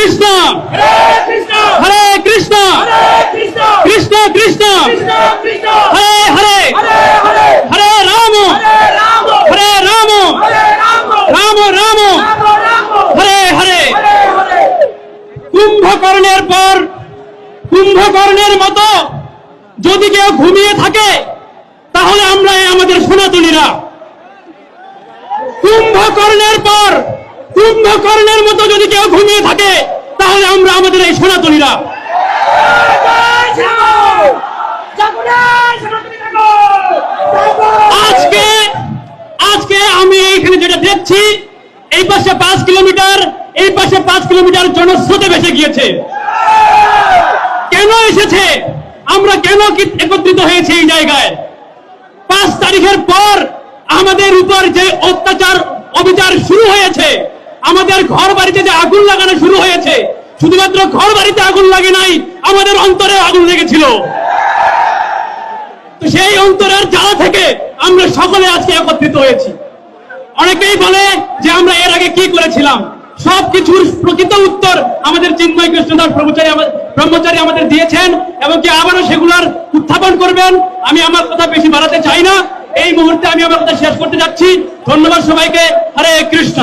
কৃষ্ণ হরে কৃষ্ণ কৃষ্ণ কৃষ্ণ হরে হরে হরে রাম রাম রাম হরে হরে। কুম্ভকর্ণের মতো যদি কেউ ঘুমিয়ে থাকে তাহলে আমরা আমাদের সনাতনীরা কুম্ভকর্ণের মতো যদি কেউ ঘুমিয়ে থাকে তাহলে আমরা আমাদের এই সনাতনীরা। আজকে আমি এখানে যেটা দেখছি, এই পাশে 5 কিলোমিটার, এই পাশে 5 কিলোমিটার জনস্রোতে ভেসে গিয়েছে। কেন এসেছে? আমরা কেন একত্রিত হয়েছে এই জায়গায়? 5 তারিখের পর আমাদের উপর যে অত্যাচার অবিচার শুরু হয়েছে, আমাদের ঘর বাড়িতে যে আগুন লাগানো শুরু হয়েছে, শুধুমাত্র ঘর বাড়িতে আগুন লাগে নাই, আমাদের অন্তরে আগুন লেগেছিল। তো সেই অন্তরের জ্বালা থেকে আমরা সকলে আজকে একত্রিত হয়েছি। অনেকেই বলে যে আমরা এর আগে কি করেছিলাম, সবকিছুর প্রকৃত উত্তর আমাদের চিন্ময় কৃষ্ণদাস ব্রহ্মচারী আমাদের দিয়েছেন এবং কি আবারও সেগুলোর উত্থাপন করবেন। আমি আমার কথা বেশি বাড়াতে চাই না, এই মুহূর্তে আমি আমার কথা শেষ করতে যাচ্ছি। ধন্যবাদ সবাইকে। হরে কৃষ্ণ।